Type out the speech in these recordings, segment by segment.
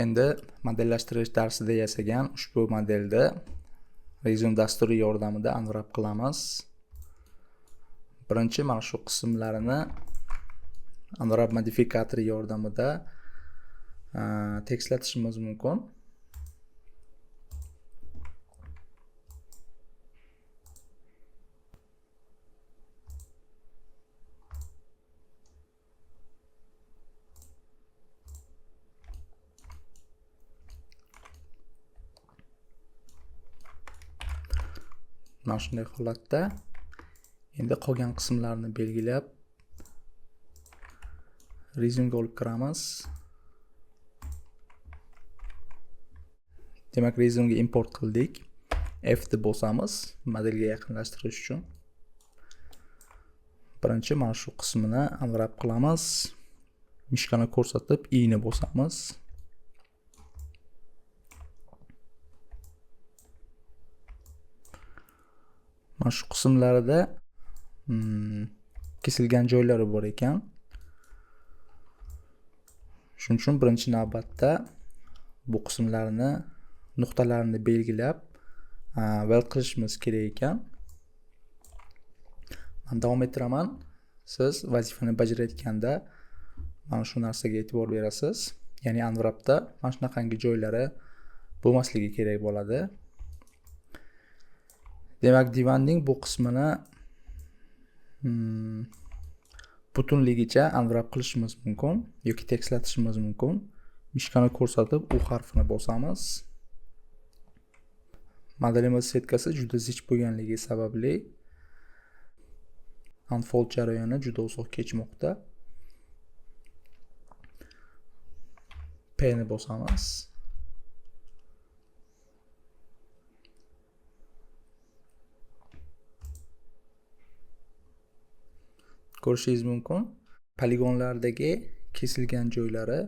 Endi modellashtirish darsida yasagan ushbu modelda Resume dasturi yordamida unwrap qilamiz. Birinchi mana shu qismlarini unwrap modifikatori yordamida tekstlatishimiz mumkin. Mana shunday holatda endi qolgan qismlarni belgilab Resume ga olib kiramiz. Demak, Resume ga import qildik. F deb bosamiz modelga yaqinlashtirish uchun. Birinchi mana shu qismini unwrap qilamiz. Mishkani ko'rsatib I ni bosamiz. Mana shu qismlarida kesilgan joylari bor ekan. Shuning uchun birinchi navbatda bu qismlarni nuqtalarini belgilab vel qilishimiz kerak ekan. Men davom ettiraman. Siz vazifani bajarayotganda mana shu narsaga e'tibor berasiz. Ya'ni unwrapda mana shunaqangi joylari bo'lmasligi kerak bo'ladi. Demak, divanning bu qismini butunligicha unwrap qilishimiz mumkin yoki tekstlatishimiz mumkin. Mishkani ko'rsatib U harfini bosamiz. Modelimiz setkasi juda zich bo'lganligi sababli unfold jarayoni juda uzoq kechmoqda. P ni bosamiz. Ko'rishingiz mumkin. Poligonlardagi kesilgan joylari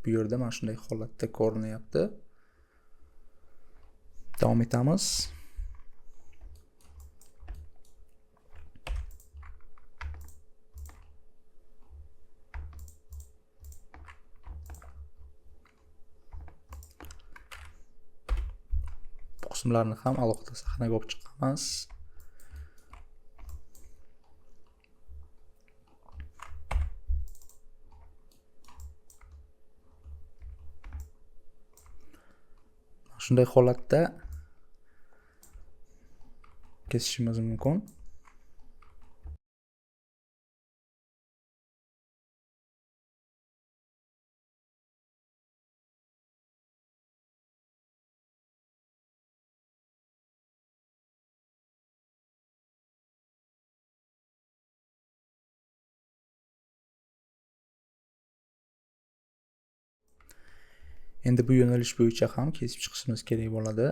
bu yerda mana shunday holatda ko'rinyapti. Davom etamiz. Bu qismlarni ham alohida sahnaga olib chiqamiz. Shunday holatda kesishimiz mumkin. Endi bu yo'nalish bo'yicha ham kesib chiqishimiz kerak bo'ladi.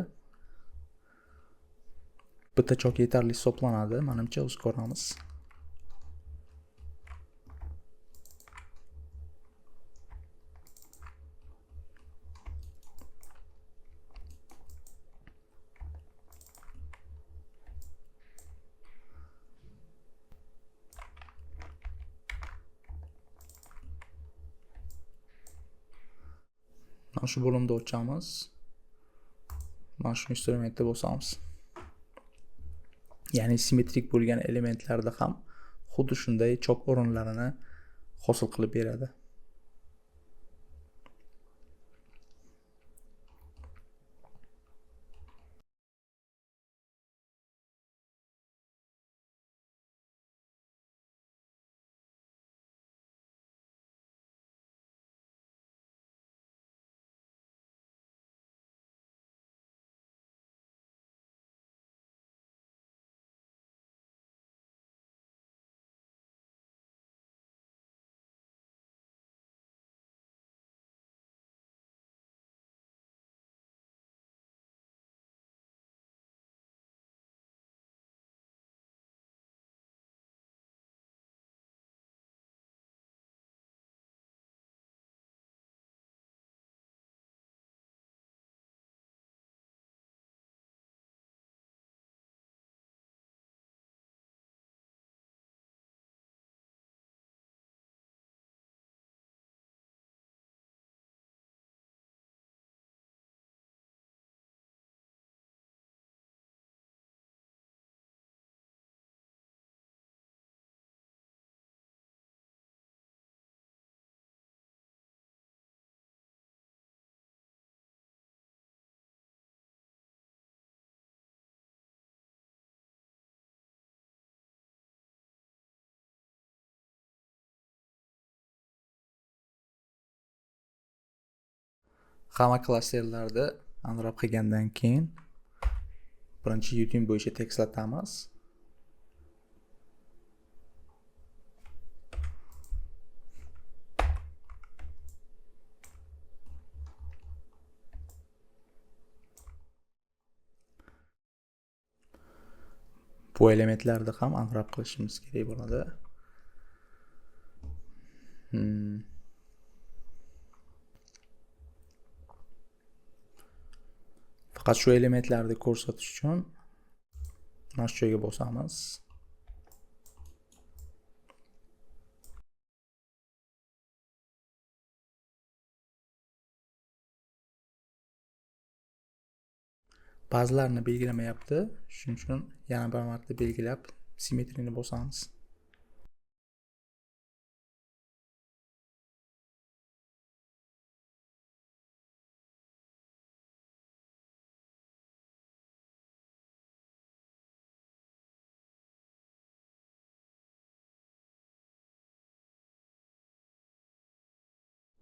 Bitta chok yetarli hisoblanadi, menimcha o'z ko'ramiz. Mana shu bo'limda o'chamiz. Mana shu instrumentni bosamiz. Ya'ni simmetrik bo'lgan elementlarda ham xuddi shunday chok o'rinlarini hosil qilib beradi. hamma klasterlarni unwrap qilgandan keyin birinchi YouTube bo'yicha tekstlatamiz. Bu elementlarni ham unwrap qilishimiz kerak bo'ladi. Faqat shu elementlarni ko'rsatish uchun mana shu joyga bosamiz. Ba'zilarini belgilamayapti. Shuning uchun yana bir marta belgilab simmetriyani bosamiz.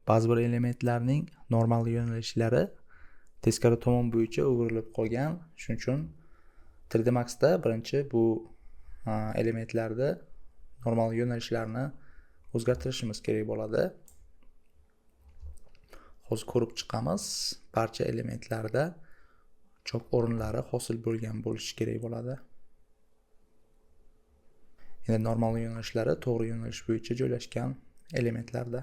Ba'zi bir elementlarning normal yo'nalishlari teskari tomon bo'yicha o'girilib qolgan. Shuning uchun 3D Max'da birinchi bu elementlarni normal yo'nalishlarini o'zgartirishimiz kerak bo'ladi. Hozir ko'rib chiqamiz. Barcha elementlarda chop o'rinlari hosil bo'lgan bo'lishi kerak bo'ladi. Endi normal yo'nalishlari to'g'ri yo'nalish bo'yicha joylashgan elementlarda